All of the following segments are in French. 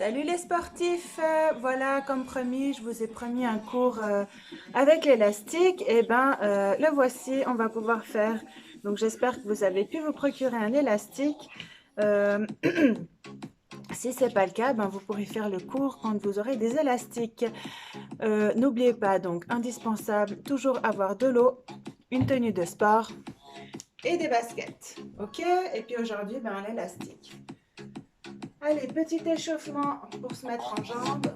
Salut les sportifs, voilà comme promis, je vous ai promis un cours avec l'élastique, et ben le voici, on va pouvoir faire. Donc j'espère que vous avez pu vous procurer un élastique. Euh, Si ce n'est pas le cas, ben, vous pourrez faire le cours quand vous aurez des élastiques. N'oubliez pas donc, indispensable, toujours avoir de l'eau, une tenue de sport et des baskets. Ok? Et puis aujourd'hui, ben, l'élastique. Allez, petit échauffement pour se mettre en jambes.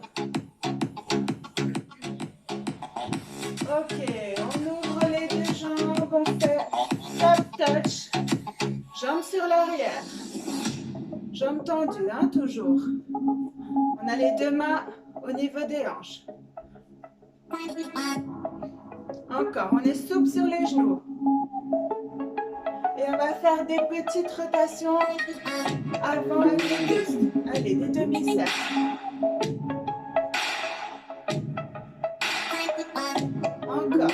Ok, on ouvre les deux jambes, on fait top touch, jambes sur l'arrière, jambes tendues, hein, toujours. On a les deux mains au niveau des hanches. Encore, on est souple sur les genoux. Et on va faire des petites rotations avant le twist. Allez, des demi-cercles. Encore.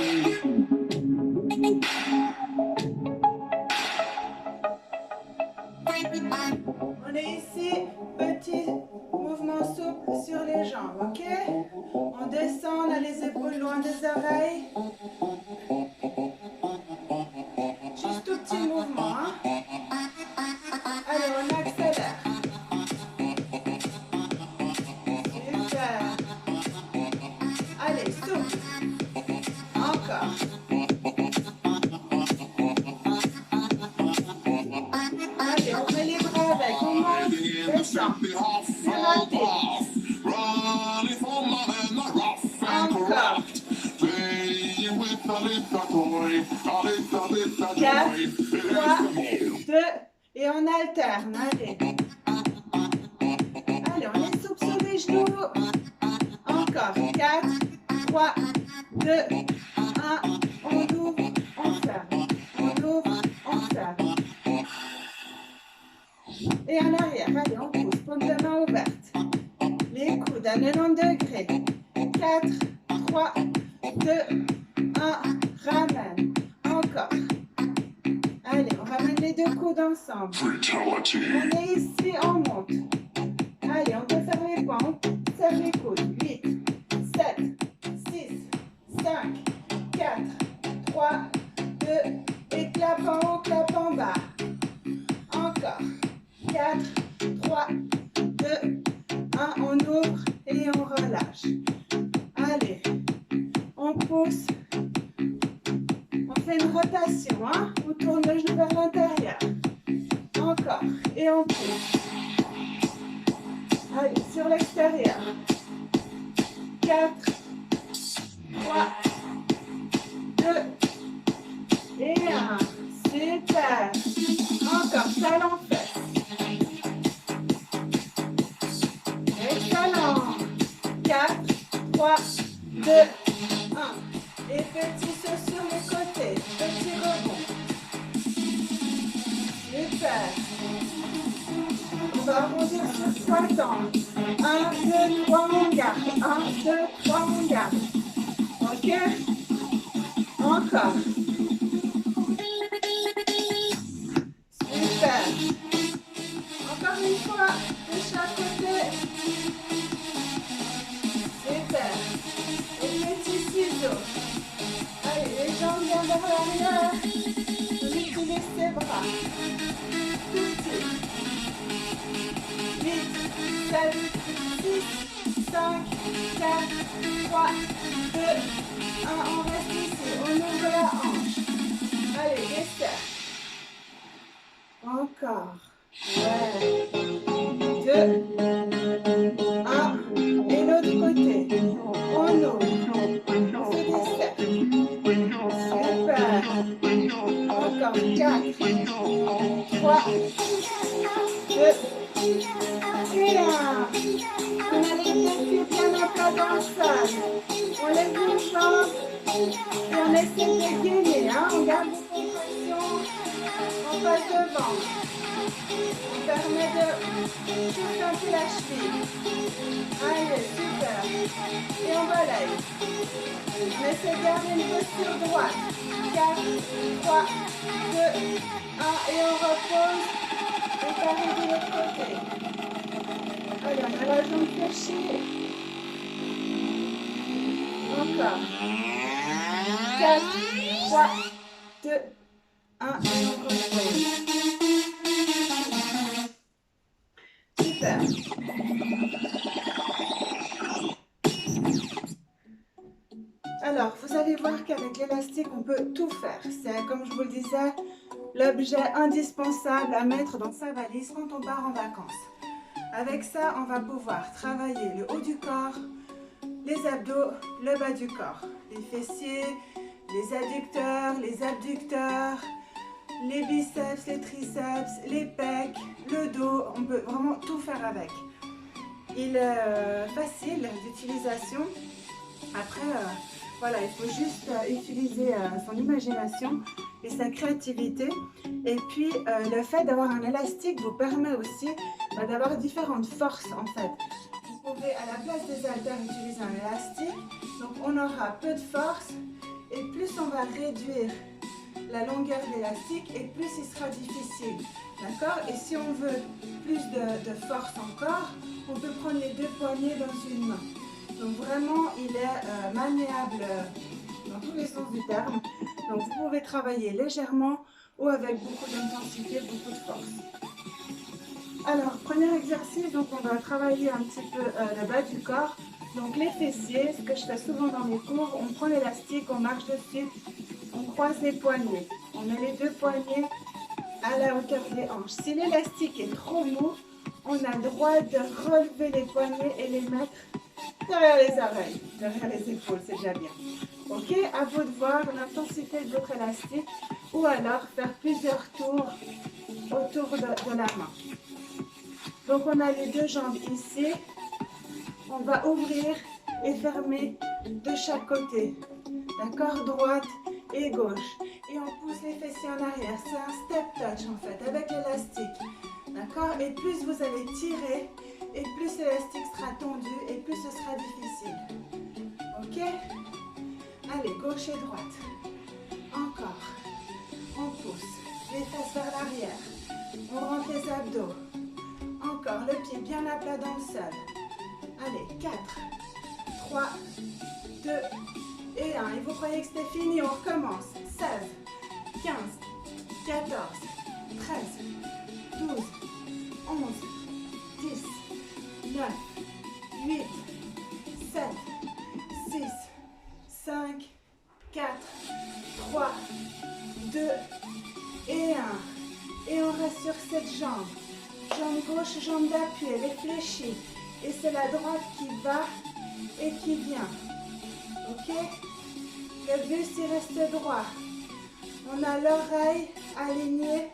On est ici, petit mouvement souple sur les jambes, ok? On descend, on a les épaules loin des oreilles. Juste tout petit mouvement, hein? Allez, on accélère. Super. Allez, souple. Encore. Allez, on met les bras avec. On monte, descend. C'est rapide. Encore. 4, 3, 2, et on alterne. Allez. Allez, on est souple sur les genoux. Encore. 4, 3, 2, 1. On ouvre, on ferme. On ouvre, on ferme. Et en arrière. Allez, on pousse. Paume de main ouverte. Les coudes à 90 degrés. 4, 3, 2, 1. Ramène. Encore. Allez, on ramène les deux coudes ensemble. On est ici, on monte. Allez, on peut faire les poings. On serre les coudes. 8, 7, 6, 5, 4, 3, 2, et clap en haut, clap en bas. Encore. 4, 3, 2, 1. On ouvre et on relâche. Allez, on pousse. On fait une rotation, hein? On tourne le genou vers l'intérieur. Encore. Et on pousse. Allez, sur l'extérieur. 4, 3, 2, et 1. Super. Encore, talon fesse. Excellent. 4, 3, 2, 1. Et petit saut sur les côtés. Petit rebond. Super. On va arrondir sur 60. 1, 2, 3, on garde. 1, 2, 3, on garde. Ok? Encore. Super. Encore une fois, de chaque côté. Super. Et petit ciseau. Allez, les jambes viennent vers l'arrière. On utilise ses bras. Tout petit. 8, 7, 6, 5, 4, 3, 2, 1. On reste ici. On ouvre la hanche. Allez, desserre. Encore. Ouais. 2, 1. Et l'autre côté. On ouvre. On fait des cercles. Super. Encore. 4, 3, 2, et 1. On a les deux pieds bien à plat dans le sol. On lève nos jambes et on essaie de gainer. Hein? On garde les contractions. On passe devant. On permet de souffler un peu la cheville. Allez, super. Et on balaye. On essaie de garder une posture droite. 4, 3, 2, 1. Et on repose. Et pareil de l'autre côté. Allez, on à la jambe fléchie. Encore. 4, 3, 2, 1. Et on repose. Super. Alors, vous allez voir qu'avec l'élastique, on peut tout faire. C'est, comme je vous le disais, l'objet indispensable à mettre dans sa valise quand on part en vacances. Avec ça, on va pouvoir travailler le haut du corps, les abdos, le bas du corps, les fessiers, les adducteurs, les abducteurs, les biceps, les triceps, les pecs, le dos. On peut vraiment tout faire avec. Il est facile d'utilisation. Après, voilà, il faut juste utiliser son imagination et sa créativité. Et puis, le fait d'avoir un élastique vous permet aussi d'avoir différentes forces en fait. Vous pouvez, à la place des haltères, utiliser un élastique. Donc, on aura peu de force et plus on va réduire la longueur de l'élastique et plus il sera difficile. D'accord? Et si on veut plus de force encore, on peut prendre les deux poignets dans une main. Donc vraiment, il est maniable dans tous les sens du terme. Donc vous pouvez travailler légèrement ou avec beaucoup d'intensité, beaucoup de force. Alors, premier exercice, donc on va travailler un petit peu le bas du corps. Donc les fessiers, ce que je fais souvent dans mes cours, on prend l'élastique, on marche dessus, on croise les poignets. On met les deux poignets à la hauteur des hanches. Si l'élastique est trop mou, on a le droit de relever les poignets et les mettre derrière les oreilles, derrière les épaules, c'est déjà bien. Ok, à vous de voir l'intensité de votre élastique ou alors faire plusieurs tours autour de la main. Donc on a les deux jambes ici, on va ouvrir et fermer de chaque côté, d'accord, droite et gauche. Et on pousse les fessiers en arrière, c'est un step touch en fait, avec l'élastique, d'accord. Et plus vous allez tirer, et plus l'élastique sera tendu, et plus ce sera difficile. Ok? Allez, gauche et droite. Encore. On pousse les fesses vers l'arrière. On rentre les abdos. Encore, le pied bien à plat dans le sol. Allez, 4, 3, 2 et 1. Et vous croyez que c'était fini? On recommence. 16, 15, 14, 13, 12, 11, 10, 9, 8, 7, 6, 5, 4, 3, 2 et 1. Et on reste sur cette jambe. Jambe gauche, jambe d'appui, elle est fléchie. Et c'est la droite qui va et qui vient. Ok? Le buste, il reste droit. On a l'oreille alignée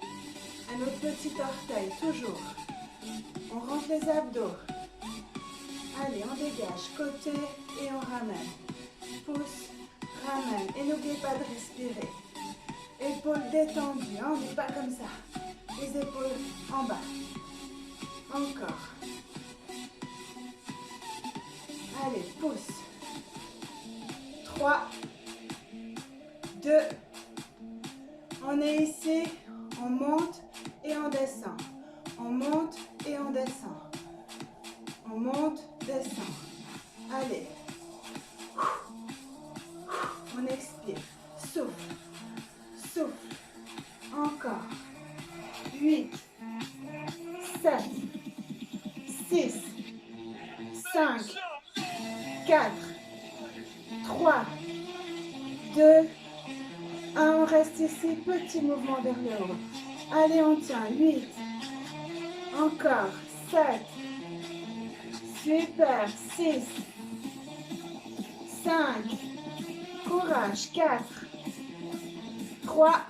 à notre petit orteil, toujours. On rentre les abdos. Allez, on dégage, côté et on ramène. Pousse, ramène. Et n'oubliez pas de respirer. Épaules détendues, hein, on n'est pas comme ça. Les épaules en bas. Encore. Allez, pousse. 3, 2, on est ici, on monte et on descend. On monte et on descend. On monte, descend. Allez. On expire. Souffle. Souffle. Encore. 8, 7, 6, 5, 4, 3, 2, 1. On reste ici. Petit mouvement vers le haut. Allez, on tient. 8. Encore. 7. Super. 6. 5. Courage. 4. 3.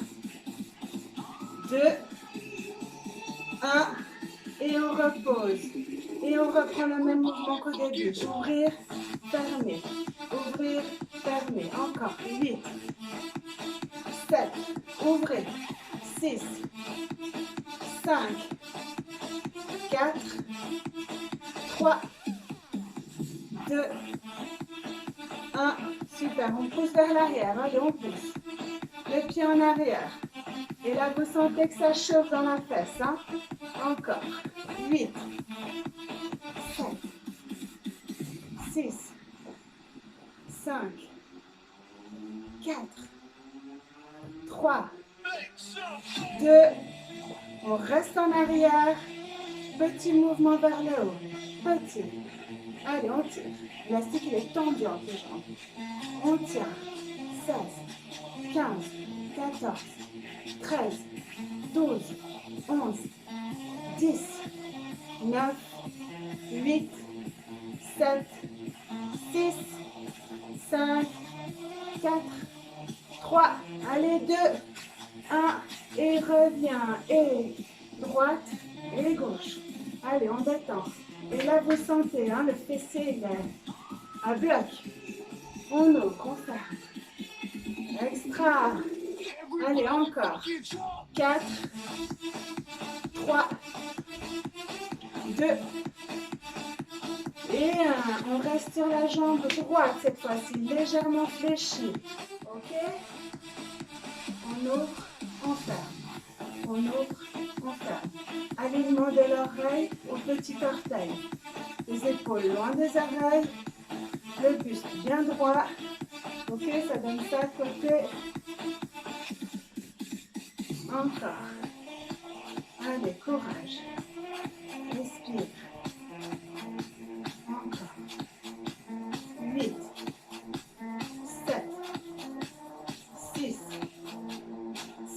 2. 1. Et on repose. Et on reprend le même mouvement qu'au début. Ouvrir, fermer. Ouvrir, fermer. Encore. 8. 7. Ouvrez. 6. 5. 4. 3. 2. 1. Super. On pousse vers l'arrière. Allez, on pousse. Le pied en arrière. Et là, vous sentez que ça chauffe dans la fesse. Hein? Encore. 8. 7. reste en arrière. Petit mouvement vers le haut. Petit. Allez, on tire. L'élastique, il est tendu entre les jambes. On tient. 16, 15, 14, 13, 12, 11, 10, 9, 8, 7, 6, 5, 4, 3, allez, 2, 1, et reviens, et droite, et gauche. Allez, on détend. Et là, vous sentez, hein, le fessier, il est à bloc. On ouvre, on ferme. Extra. Allez, encore. 4, 3, 2, et 1. On reste sur la jambe droite cette fois-ci, légèrement fléchie. Ok? On ouvre, on ferme. On ouvre, on ferme. Alignement de l'oreille au petit orteil. Les épaules loin des oreilles. Le buste bien droit. Ok, ça donne ça côté. Encore. Allez, courage. Respire. Encore. 8, 7, 6,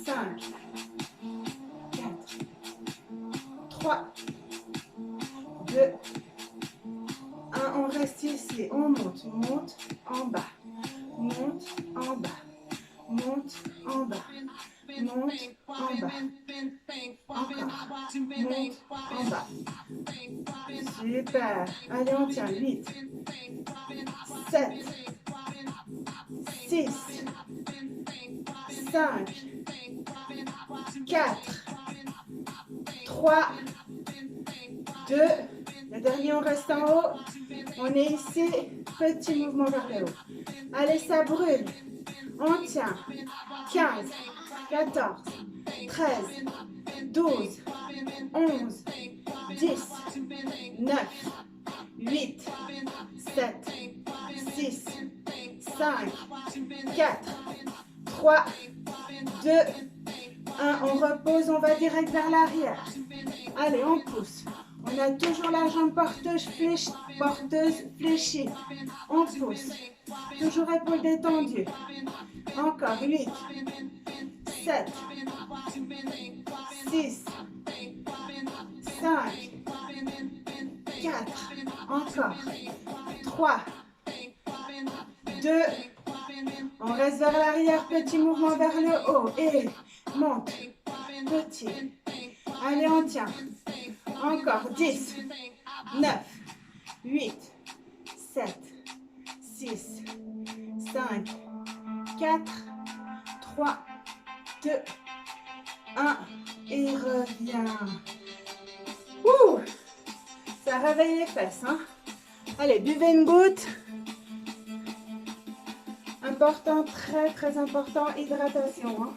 5, 4, 3, 2, 1. On reste ici. On monte, monte, en bas. Monte, en bas. Monte, en bas. Monte, en bas. Encore. Monte, en bas. Super. Allez, on tient. 8, 7, 6, 5, 4, 3, 2. Le dernier, on reste en haut. On est ici. Petit mouvement vers le haut. Allez, ça brûle. On tient. 15, 14, 13, 12, 11, 10, 9, 8, 7, 6, 5, 4, 3, 2, 1. On repose, on va direct vers l'arrière. Allez, on pousse. On a toujours la jambe porteuse fléchie. On pousse. Toujours épaules détendues. Encore. 8, 7, 6, 5, 4, encore. 3, 2, on reste vers l'arrière, petit mouvement vers le haut. Et monte. Petit. Allez, on tient. Encore. 10, 9, 8, 7, 6, 5, 4, 3, 2, 1. Et reviens. Ouh, ça réveille les fesses, hein. Allez, buvez une goutte. Important, très très important, hydratation, hein.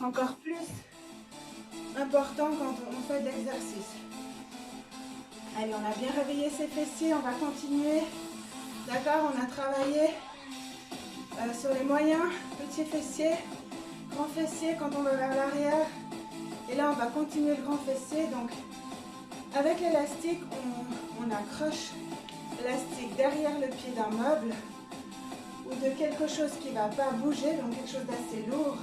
Encore plus important quand on fait de l'exercice. Allez, on a bien réveillé ses fessiers, on va continuer. D'accord, on a travaillé sur les moyens, petits fessiers, grand fessier quand on va vers l'arrière. Et là, on va continuer le grand fessier. Donc, avec l'élastique, on accroche l'élastique derrière le pied d'un meuble ou de quelque chose qui ne va pas bouger, donc quelque chose d'assez lourd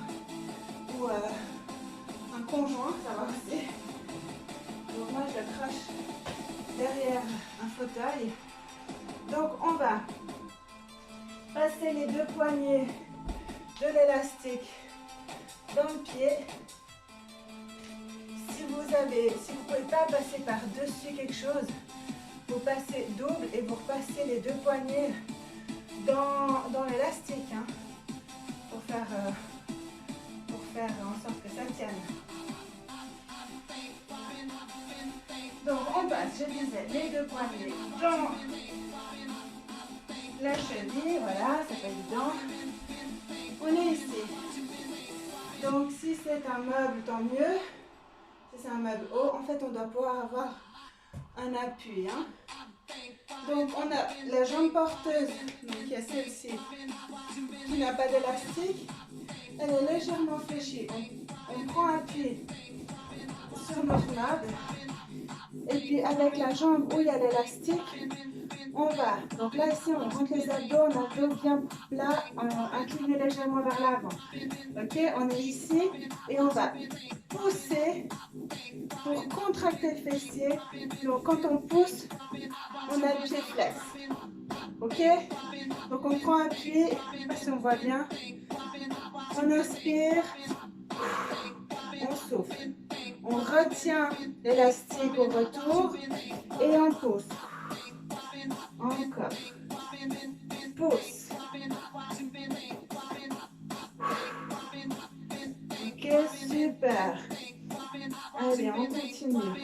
ou un conjoint, ça va aussi. Donc moi, je l'accroche derrière un fauteuil. Donc, on va passer les deux poignées de l'élastique dans le pied. Si vous ne pouvez pas passer par-dessus quelque chose, vous passez double et vous repassez les deux poignées dans l'élastique, hein, pour faire en sorte que ça tienne. Donc on passe, je disais, les deux poignées dans la cheville, voilà, c'est pas évident. On est ici. Donc si c'est un meuble, tant mieux. Si c'est un meuble haut, en fait on doit pouvoir avoir un appui, hein. Donc on a la jambe porteuse, donc il y a celle-ci qui n'a pas d'élastique, elle est légèrement fléchie. On prend appui sur notre nabe et puis avec la jambe où il y a l'élastique, on va. Donc là ici on rentre les abdos, on a le dos bien plat, incliné légèrement vers l'avant. Ok, on est ici et on va pousser pour contracter le fessier. Donc quand on pousse, on a le pied flex. Ok, donc on prend appui, je sais pas si on voit bien. On inspire, on souffle. On retient l'élastique au retour et on pousse. Encore. Pousse. Ok, super. Allez, on continue.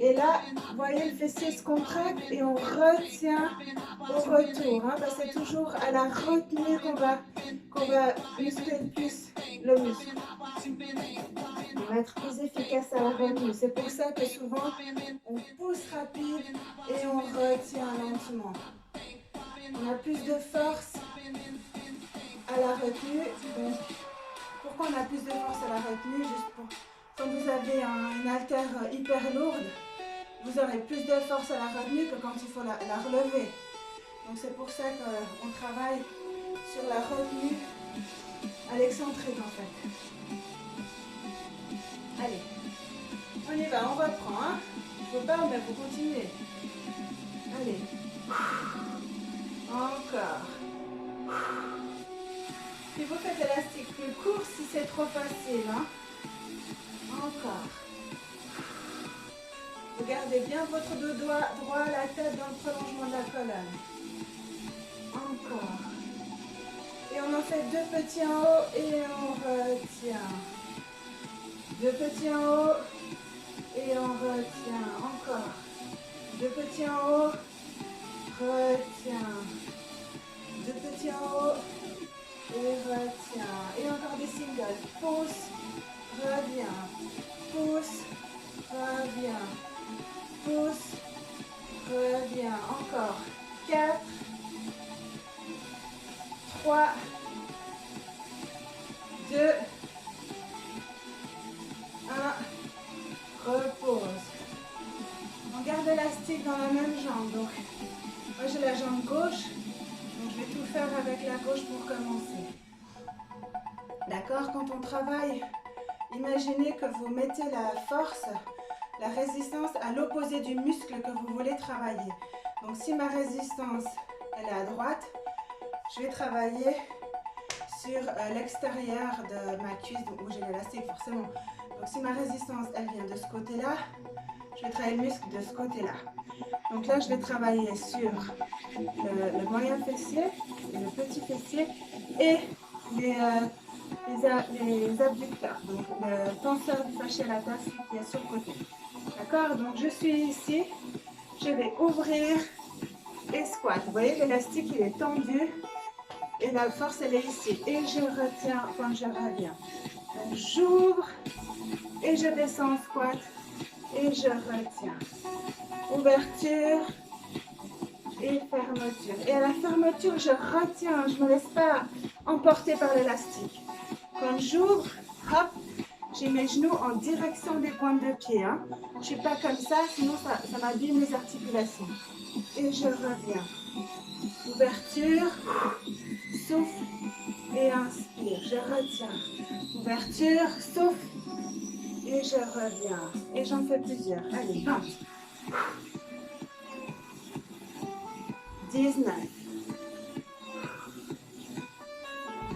Et là, vous voyez, le fessier se contracte et on retient au retour. Hein, parce que c'est toujours à la retenue qu'on va muscler le plus le muscle. On va être plus efficace à la retenue. C'est pour ça que souvent, on pousse rapide et on retient lentement. On a plus de force à la retenue. Donc, pourquoi on a plus de force à la retenue? Juste pour, quand vous avez une haltère hyper lourde, vous aurez plus de force à la retenue que quand il faut la relever. Donc c'est pour ça qu'on travaille sur la retenue à l'excentrique en fait. Allez, on y va, on reprend. Hein. Je ne veux pas, mais vous continuez. Allez. Encore. Si vous faites l'élastique plus court, si c'est trop facile. Hein. Encore. Vous gardez bien votre dos droit, la tête dans le prolongement de la colonne. Encore. Et on en fait deux petits en haut et on retient. Deux petits en haut et on retient. Encore. Deux petits en haut, retiens. Deux petits en haut et retiens. Et encore des singles. Pousse, reviens. Pousse, reviens. Pousse, reviens. Encore. 4, 3, 2, 1. Repose. On garde l'élastique dans la même jambe. Donc, moi j'ai la jambe gauche. Donc je vais tout faire avec la gauche pour commencer. D'accord? Quand on travaille, imaginez que vous mettez la force, la résistance à l'opposé du muscle que vous voulez travailler. Donc si ma résistance, elle est à droite, je vais travailler sur l'extérieur de ma cuisse, donc où j'ai l'élastique forcément. Donc si ma résistance, elle vient de ce côté-là, je vais travailler le muscle de ce côté-là. Donc là, je vais travailler sur le moyen fessier, le petit fessier et les abducteurs. Donc le tenseur du fascia lataire qui est sur le côté. D'accord? Donc je suis ici, je vais ouvrir et squat. Vous voyez, l'élastique, il est tendu et la force, elle est ici. Et je retiens quand je reviens. J'ouvre et je descends en squat et je retiens. Ouverture et fermeture. Et à la fermeture, je retiens, je ne me laisse pas emporter par l'élastique. Quand j'ouvre, hop, j'ai mes genoux en direction des pointes de pied. Hein. Je ne suis pas comme ça, sinon ça m'abîme les articulations. Et je reviens. Ouverture, souffle et inspire. Je retiens. Ouverture, souffle et je reviens. Et j'en fais plusieurs. Allez, 20. 19.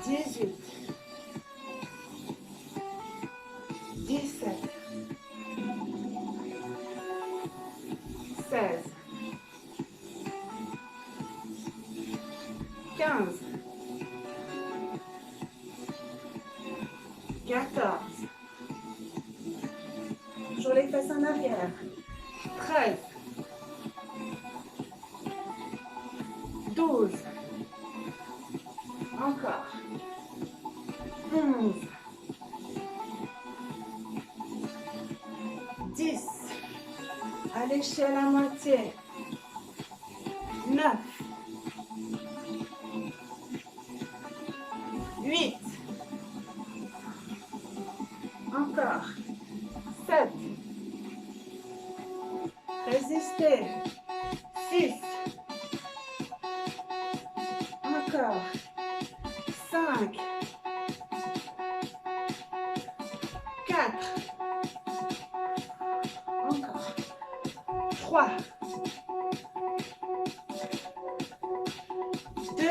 18. 17. 16. 15. 14. Toujours les fesses en arrière. 13. 12. Encore. 11. 10. À l'échelle à moitié. Encore. 7. Résistez. 6. Encore. 5. 4. Encore. 3. 2.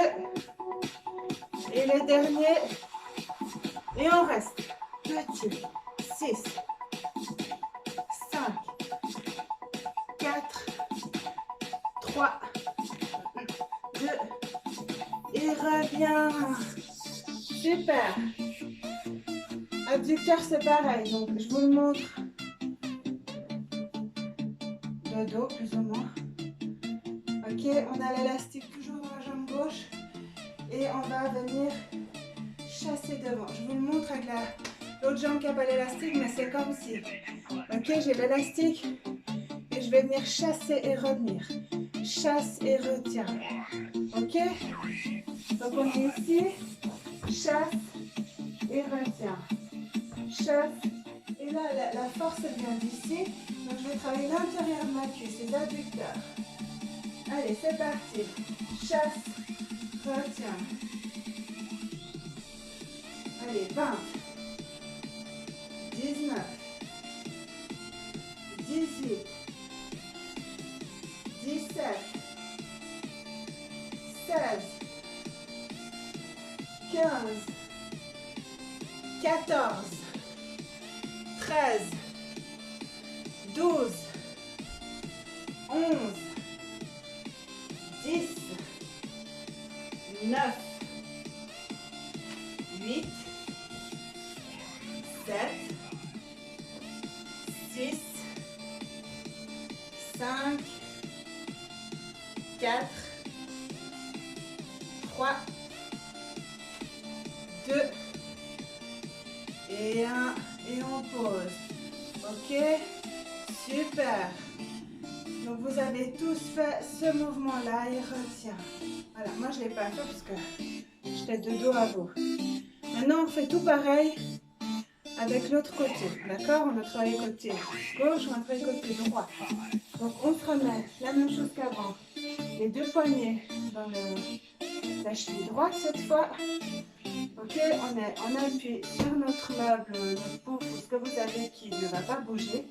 Et le dernier. Et on reste. Petit. 6. 5. 4. 3. 2. Et reviens. Super. Abducteur, c'est pareil. Donc, je vous le montre. Le dos, plus ou moins. Ok, on a l'élastique toujours dans la jambe gauche. Et on va venir chasser devant. Je vous le montre avec l'autre jambe qui n'a pas l'élastique, mais c'est comme si. Ok, j'ai l'élastique. Et je vais venir chasser et revenir. Chasse et retiens. Ok? Donc on est ici. Chasse et retiens. Chasse. Et là, la force vient d'ici. Donc je vais travailler l'intérieur de ma cuisse, les adducteurs. Allez, c'est parti. Chasse, retiens. Allez, 20. 19. 18. 17. 16. 15. 14. 13. 12. 11. 10. 9. 8. 7. 6. 5. 4. 3. 2. Et 1. Et on pose. Ok? Super. Donc vous avez tous fait ce mouvement-là et retiens. Voilà, moi je ne l'ai pas fait parce que j'étais de dos à vous. Maintenant on fait tout pareil avec l'autre côté. D'accord? On a travaillé côté gauche, on a travaillé côté droit. Donc on se remet la même chose qu'avant. Les deux poignets dans la cheville droite cette fois. Ok, on appuie sur notre meuble, notre pouf, ce que vous avez qui ne va pas bouger,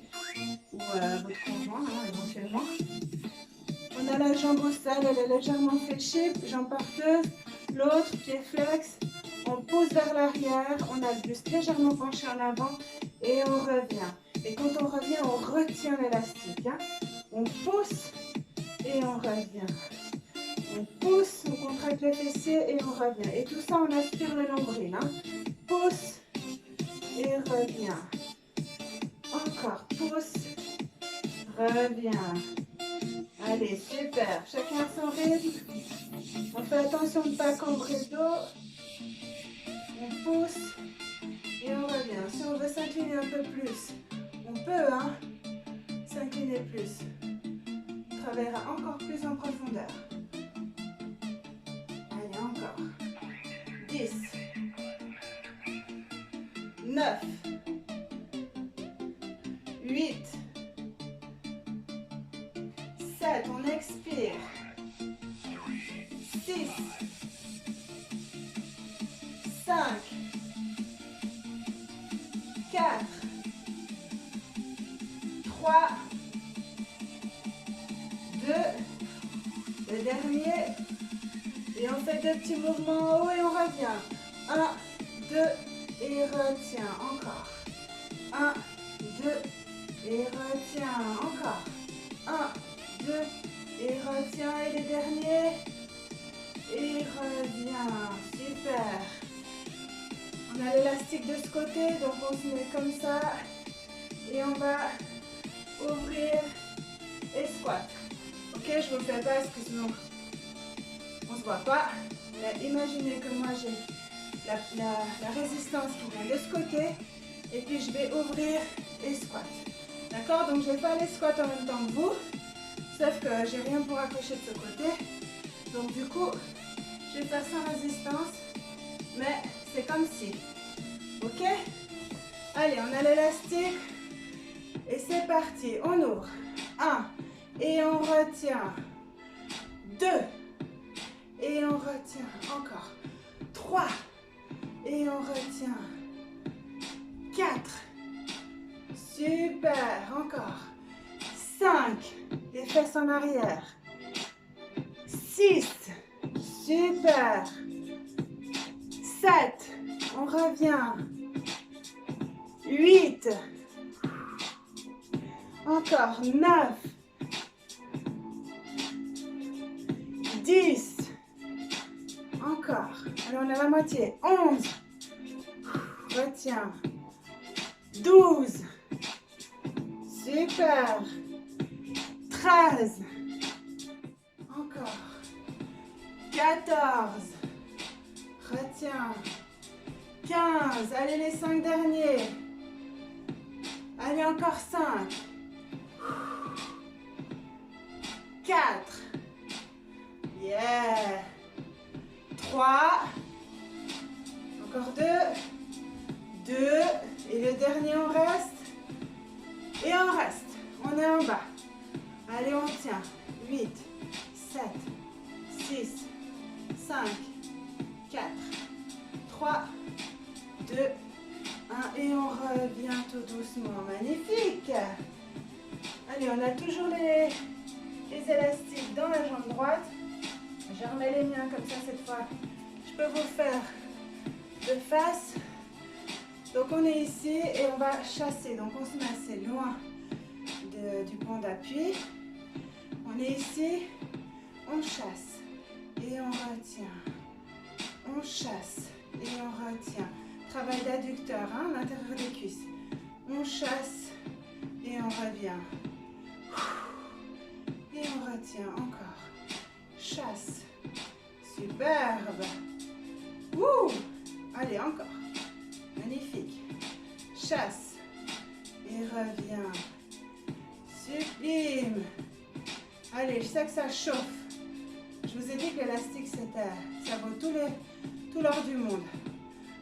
ou votre conjoint éventuellement. On a la jambe au sol, elle est légèrement fléchie, jambe porteuse, l'autre pied flex, on pousse vers l'arrière, on a le buste légèrement penché en avant et on revient. Et quand on revient, on retient l'élastique. Hein. On pousse et on revient. On pousse, on contracte les fessiers et on revient. Et tout ça, on aspire le nombril. Hein. Pousse et revient. Encore, pousse, revient. Allez, super. Chacun son rythme. On fait attention de ne pas cambrer le dos. On pousse et on revient. Si on veut s'incliner un peu plus, on peut hein, s'incliner plus. On travaillera encore plus en profondeur. Allez, encore. 10. 9. 8. 7. On expire. 6. 5. 4. 3. 2. Le dernier. Et on fait deux petits mouvements en haut et on revient. 1, 2 et retiens. Encore. 1, 2 et retiens. Encore. 1, 2 et retiens. Et les derniers. Et reviens. Super. On a l'élastique de ce côté, donc on se met comme ça. Et on va ouvrir et squat. Ok, je vous le fais pas parce que sinon on ne se voit pas. Mais imaginez que moi j'ai la résistance qui vient de ce côté. Et puis je vais ouvrir et squat. D'accord? Donc je vais faire les squats en même temps que vous. Sauf que j'ai rien pour accrocher de ce côté. Donc du coup, je vais faire sans résistance. Mais c'est comme si. Ok? Allez, on a l'élastique. Et c'est parti. On ouvre. 1. Et on retient. 2. Et on retient. Encore. 3. Et on retient. 4. Super. Encore. 5. Les fesses en arrière. 6. Super. 7. On revient. 8. Encore. 9. 10. Encore. Allez, on a la moitié. 11. Retiens. 12. Super. 13. Encore. 14. Retiens. 15. Allez, les 5 derniers. Allez, encore 5. 4. Yeah. 3. Encore 2. 2. Et le dernier, on reste. Et on reste. On est en bas. Allez, on tient. 8, 7, 6, 5, 4, 3, 2, 1. Et on revient tout doucement. Magnifique. Allez, on a toujours les élastiques dans la jambe droite. Je remets les miens comme ça cette fois. Je peux vous faire de face. Donc on est ici et on va chasser. Donc on se met assez loin du point d'appui. On est ici, on chasse et on retient. On chasse et on retient. Travail d'adducteur, hein, à l'intérieur des cuisses. On chasse et on revient. Et on retient encore. Chasse. Superbe. Ouh. Allez, encore. Magnifique. Chasse. Et reviens. Sublime. Allez, je sais que ça chauffe. Je vous ai dit que l'élastique, ça vaut tout l'or du monde.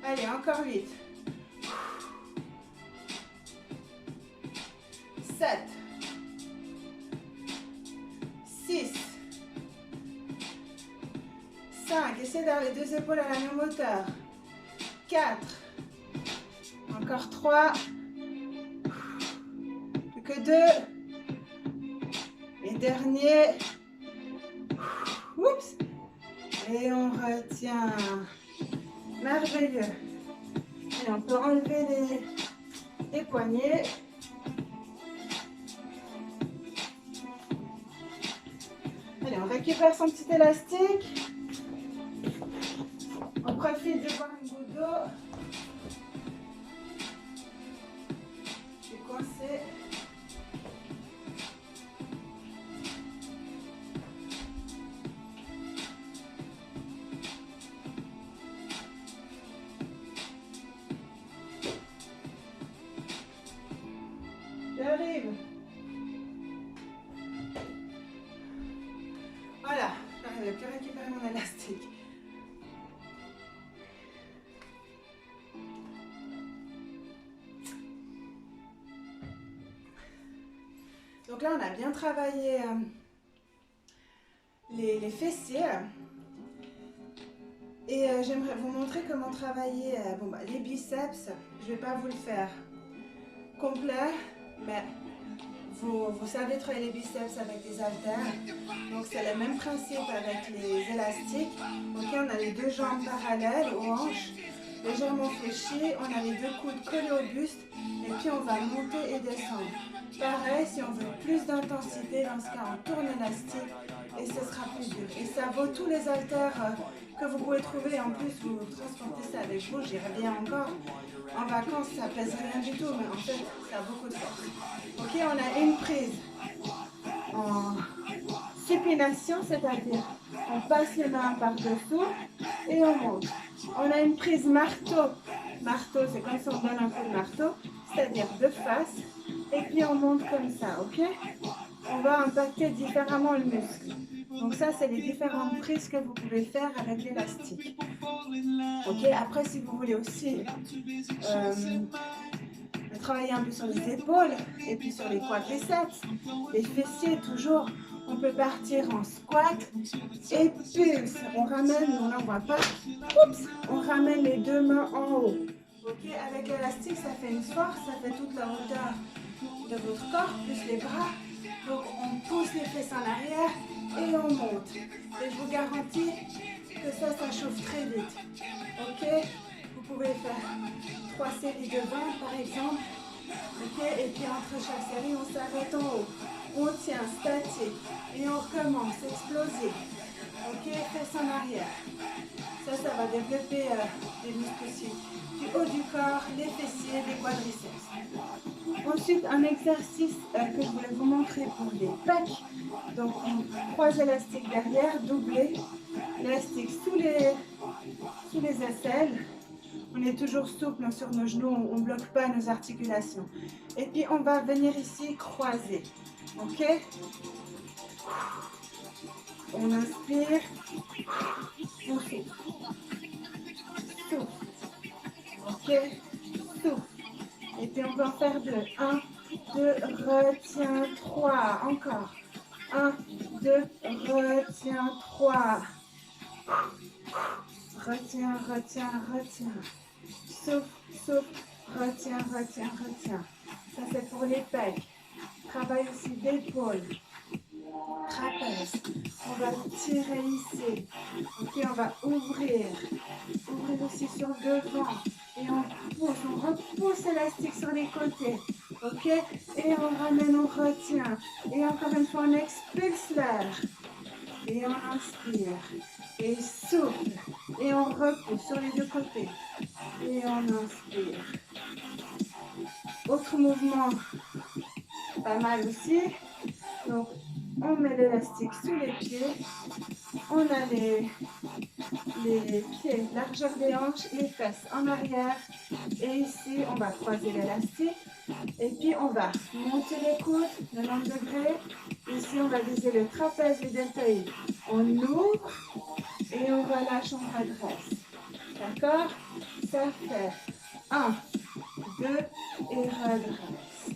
Allez, encore 8. 7. 6. 5. Essayez d'avoir les deux épaules à la même hauteur. 4. Encore 3. Plus que 2. Et dernier. Oups. Et on retient. Merveilleux. Et on peut enlever les poignets. Allez, on récupère son petit élastique. On profite de boire une goutte d'eau. Je suis coincée. J'arrive. Voilà, j'arrive plus à récupérer mon élastique. Donc là, on a bien travaillé les fessiers. Et j'aimerais vous montrer comment travailler les biceps. Je ne vais pas vous le faire complet, mais vous savez travailler les biceps avec des haltères. Donc c'est le même principe avec les élastiques. Ok, on a les deux jambes parallèles aux hanches, légèrement fléchies. On a les deux coudes collés au buste. Et puis on va monter et descendre. Pareil, si on veut plus d'intensité, dans ce cas on tourne l'élastique et ce sera plus dur. Et ça vaut tous les haltères que vous pouvez trouver. En plus, vous transportez ça avec vous, j'irai bien encore. En vacances, ça pèse rien du tout, mais en fait, ça a beaucoup de force. Ok, on a une prise en supination, c'est-à-dire on passe les mains par-dessous et on monte. On a une prise marteau. Marteau, c'est comme si on donne un coup de marteau, c'est-à-dire de face. Et puis on monte comme ça, ok? On va impacter différemment le muscle. Donc ça, c'est les différentes prises que vous pouvez faire avec l'élastique. Ok, après si vous voulez aussi travailler un peu sur les épaules et puis sur les quadriceps, les fessiers toujours. On peut partir en squat et pulse. On ramène, on n'en voit pas. Oups, on ramène les deux mains en haut. Ok, avec l'élastique, ça fait une force, ça fait toute la hauteur de votre corps, plus les bras. Donc on pousse les fesses en arrière et on monte. Et je vous garantis que ça chauffe très vite. Ok, vous pouvez faire 3 séries de 20 par exemple. Ok, et puis entre chaque série, on s'arrête en haut. On tient statique et on recommence, explosif. Ok, fesses en arrière. Ça va développer les muscles aussi du haut du corps, les fessiers, les quadriceps. Ensuite, un exercice que je voulais vous montrer pour les pecs. Donc, on croise l'élastique derrière, doublé. L'élastique sous les aisselles. On est toujours souple sur nos genoux, on ne bloque pas nos articulations. Et puis, on va venir ici croiser. Ok? On inspire. On souffle. Souffle. Ok? Souffle. Et puis, on va en faire 2. 1, 2, retiens, 3. Encore. 1, 2, retiens, 3. Retiens, retiens, retiens. Souffle, souffle, retiens, retiens, retiens. Ça, c'est pour les pecs. Travail aussi d'épaule. Trapèze. On va tirer ici. Ok, on va ouvrir. Ouvrir aussi sur le devant. Et on pousse, on repousse l'élastique sur les côtés. Ok, et on ramène, on retient. Et encore une fois, on expulse l'air. Et on inspire. Et souffle. Et on repousse sur les deux côtés. Et on inspire. Autre mouvement, pas mal aussi. Donc, on met l'élastique sous les pieds. On a les pieds, largeur des hanches, les fesses en arrière. Et ici, on va croiser l'élastique. Et puis, on va monter les coudes, 90 degrés. Ici, on va viser le trapèze, le deltoïde. On ouvre et on relâche, on redresse. D'accord? Ça fait 1, 2 et redresse.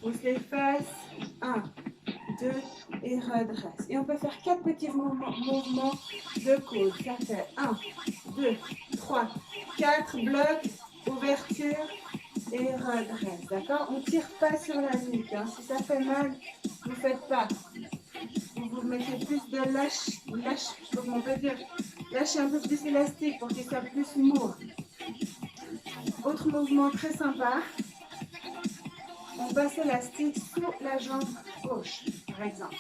Pousse les fesses. 1, 2 et redresse. Et on peut faire 4 petits mouvements de coude. Ça fait 1, 2, 3, 4 blocs, ouverture et redresse. D'accord? On ne tire pas sur la nuque. Hein. Si ça fait mal, vous ne faites pas. Vous mettez plus de comment on peut dire, lâchez un peu plus élastique pour qu'il soit plus mou. Autre mouvement très sympa. On passe l'élastique sous la jambe gauche, par exemple.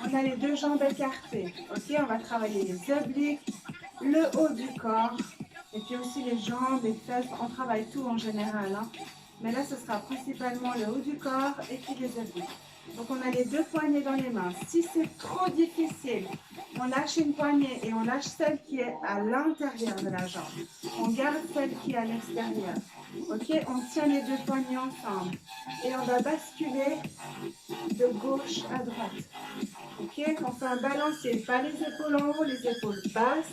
On a les deux jambes écartées. Ok, on va travailler les obliques, le haut du corps, et puis aussi les jambes, les fesses. On travaille tout en général. Hein. Mais là, ce sera principalement le haut du corps et puis les obliques. Donc, on a les deux poignées dans les mains. Si c'est trop difficile, on lâche une poignée et on lâche celle qui est à l'intérieur de la jambe. On garde celle qui est à l'extérieur. Ok, on tient les deux poignées ensemble. Et on va basculer de gauche à droite. Ok, on fait un balancier. Pas les épaules en haut, les épaules basses.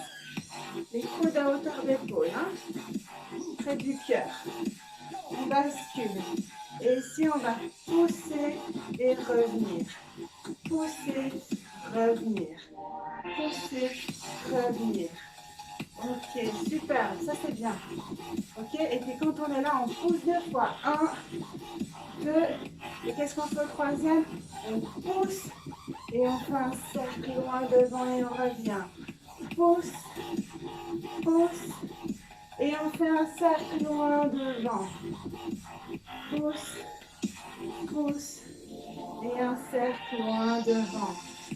Les coudes à hauteur d'épaule. Hein, près du cœur. On bascule. Et ici, on va pousser et revenir. Pousser, revenir. Pousser, revenir. Ok, super. Ça, c'est bien. Ok, et puis quand on est là, on pousse 2 fois. 1, 2. Et qu'est-ce qu'on fait au troisième? On pousse et on fait un cercle loin devant et on revient. Pousse, pousse. Et on fait un cercle loin devant. Pousse, pousse. Et un cercle loin devant.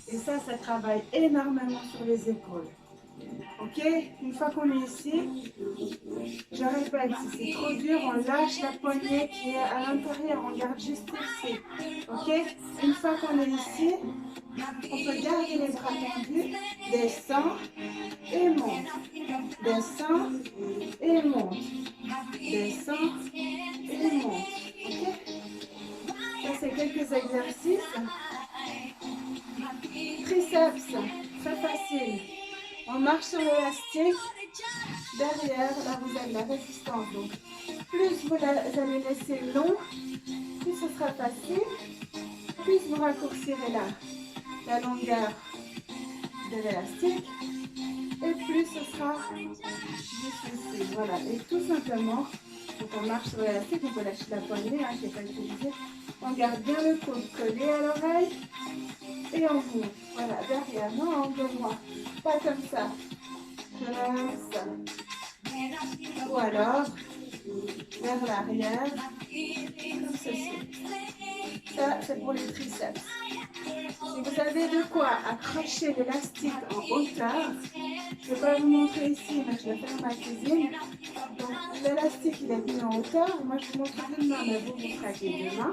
Et ça travaille énormément sur les épaules. Ok, une fois qu'on est ici, je répète, si c'est trop dur, on lâche la poignée qui est à l'intérieur, on garde juste ici. Ok, une fois qu'on est ici, on peut garder les bras tendus, descend et monte, descend et monte, descend et monte. Ok, ça c'est quelques exercices. Triceps, très facile. On marche sur l'élastique. Derrière, là vous avez la résistance. Donc, plus vous allez laisser long, plus ce sera facile, plus vous raccourcirez la longueur de l'élastique et plus ce sera difficile. Voilà, et tout simplement, quand on marche sur l'élastique, on peut lâcher la poignée qui n'est pas utilisée. On garde bien le coude collé à l'oreille et on ouvre. Voilà, derrière, non, angle droit, pas comme ça. Comme ça. Ou alors, vers l'arrière, comme ceci. Ça, c'est pour les triceps. Si vous avez de quoi accrocher l'élastique en hauteur, je ne vais pas vous montrer ici, mais je vais faire ma cuisine. Donc, l'élastique, il est mis en hauteur. Moi, je vous montre d'une main, mais vous frappez deux mains.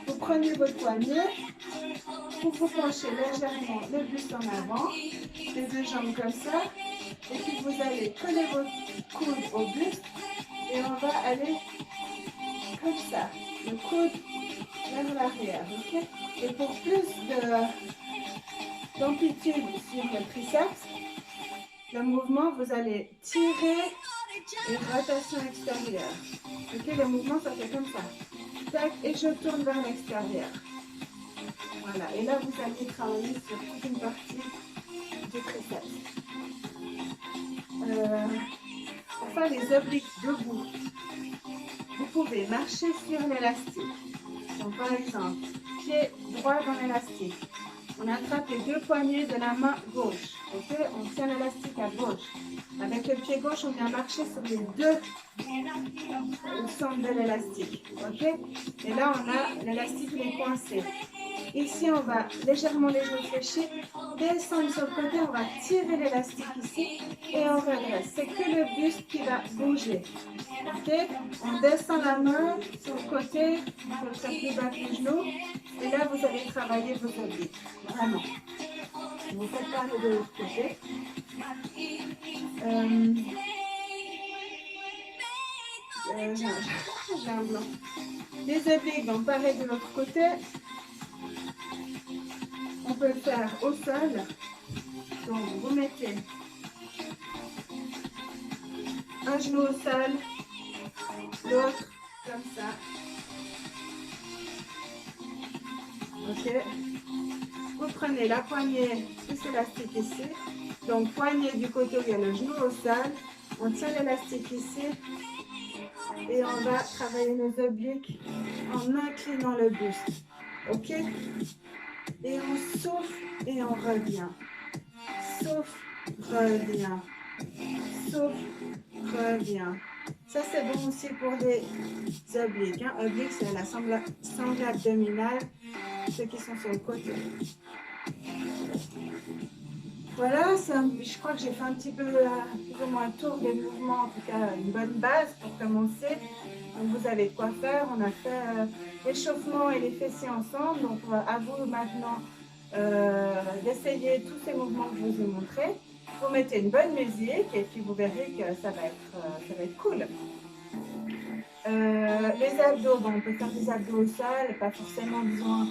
Vous prenez votre poignet, vous vous penchez légèrement le buste en avant, les deux jambes comme ça, et puis vous allez coller votre coude au buste, et on va aller comme ça, le coude vers l'arrière, ok? Et pour plus d'amplitude sur le triceps, le mouvement, vous allez tirer et rotation extérieure. Ok, le mouvement, ça fait comme ça. Tac, et je tourne vers l'extérieur. Voilà, et là, vous allez travailler sur toute une partie du triceps. Pour faire les obliques debout, vous pouvez marcher sur l'élastique. Donc, par exemple, pied droit dans l'élastique. On attrape les deux poignets de la main gauche. Ok, on tient l'élastique à gauche. Avec le pied gauche, on vient marcher sur les deux centres de l'élastique. Ok, et là, on a l'élastique qui est coincé. Ici, on va légèrement les genoux fléchis, descendre sur le côté, on va tirer l'élastique ici et on redresse. C'est que le buste qui va bouger. Ok, on descend la main sur le côté, on peut faire plus bas que les genoux. Et là, vous allez travailler vos obliques. Vraiment. Vous faites pareil de l'autre côté. J'ai un blanc. Les obliques, donc pareil de l'autre côté. On peut le faire au sol. Donc, vous mettez un genou au sol, l'autre comme ça. Ok. Vous prenez la poignée plus élastique ici. Donc, poignée du côté où il y a le genou au sol. On tient l'élastique ici. Et on va travailler nos obliques en inclinant le buste. Ok. Et on souffle et on revient. Souffle, revient. Souffle, revient. Ça, c'est bon aussi pour les obliques. Hein. Oblique, c'est la sangle abdominale, ceux qui sont sur le côté. Voilà, je crois que j'ai fait un petit peu plus ou moins un tour des mouvements, en tout cas une bonne base pour commencer. Donc vous avez de quoi faire. On a fait l'échauffement et les fessiers ensemble. Donc à vous maintenant d'essayer tous ces mouvements que je vous ai montrés. Vous mettez une bonne musique et puis vous verrez que ça va être cool. Les abdos, bon, on peut faire des abdos au sol, pas forcément besoin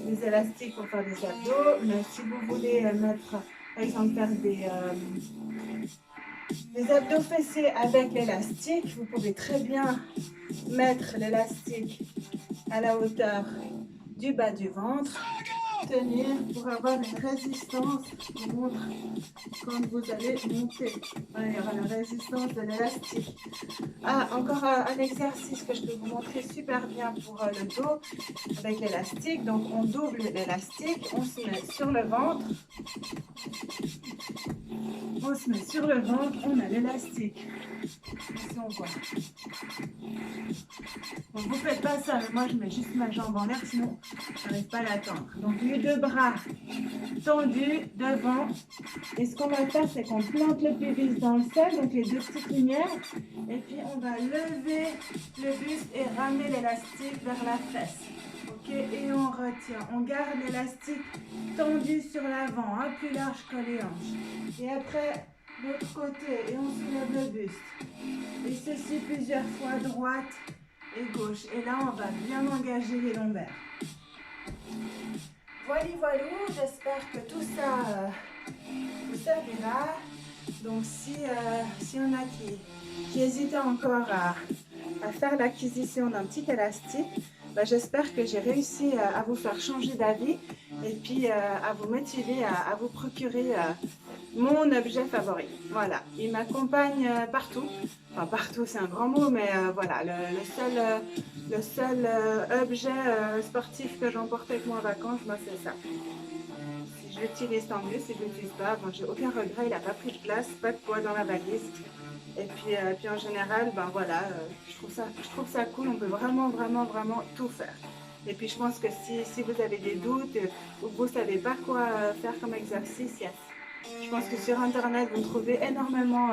des élastiques pour faire des abdos, mais si vous voulez mettre, par exemple, faire des abdos fessiers avec l'élastique, vous pouvez très bien mettre l'élastique à la hauteur du bas du ventre, tenir pour avoir une résistance. Je vous montre quand vous allez monter. Voilà, il y aura la résistance de l'élastique. Ah, encore un exercice que je peux vous montrer super bien pour le dos avec l'élastique. Donc, on double l'élastique, on se met sur le ventre. On se met sur le ventre, on a l'élastique. Ici, on voit. Donc, vous ne faites pas ça, mais moi, je mets juste ma jambe en l'air, sinon, je n'arrive pas à l'attendre. Donc, les deux bras tendus devant. Et ce qu'on va faire, c'est qu'on plante le pubis dans le sol, donc les deux petites lumières. Et puis, on va lever le buste et ramener l'élastique vers la fesse. Ok, et on retient. On garde l'élastique tendu sur l'avant, hein, plus large que les hanches. Et après, l'autre côté, et on soulève le buste. Et ceci plusieurs fois, droite et gauche. Et là, on va bien engager les lombaires. Voilà, j'espère que tout ça vous servira. Donc, si y en a qui hésitent encore à faire l'acquisition d'un petit élastique. J'espère que j'ai réussi à vous faire changer d'avis et puis à vous motiver à vous procurer mon objet favori. Voilà, il m'accompagne partout. Enfin, partout, c'est un grand mot, mais voilà, le seul objet sportif que j'emporte avec moi en vacances, moi, c'est ça. Si je l'utilise, tant mieux. Si je ne l'utilise pas, bon, j'ai aucun regret. Il n'a pas pris de place, pas de poids dans la valise. Et puis en général, ben voilà, je trouve ça cool. On peut vraiment, vraiment, vraiment tout faire. Et puis je pense que si vous avez des doutes ou que vous ne savez pas quoi faire comme exercice, je pense que sur Internet, vous trouvez énormément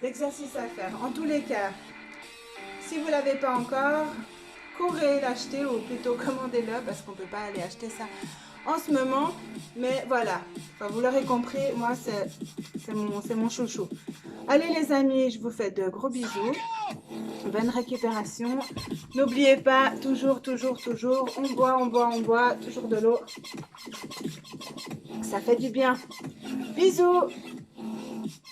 d'exercices à faire. En tous les cas, si vous ne l'avez pas encore, courez l'acheter ou plutôt commandez-le parce qu'on ne peut pas aller acheter ça en ce moment. Mais voilà, enfin, vous l'aurez compris, moi c'est mon chouchou. Allez les amis, je vous fais de gros bisous. Bonne récupération. N'oubliez pas, toujours, on boit, toujours de l'eau. Ça fait du bien. Bisous.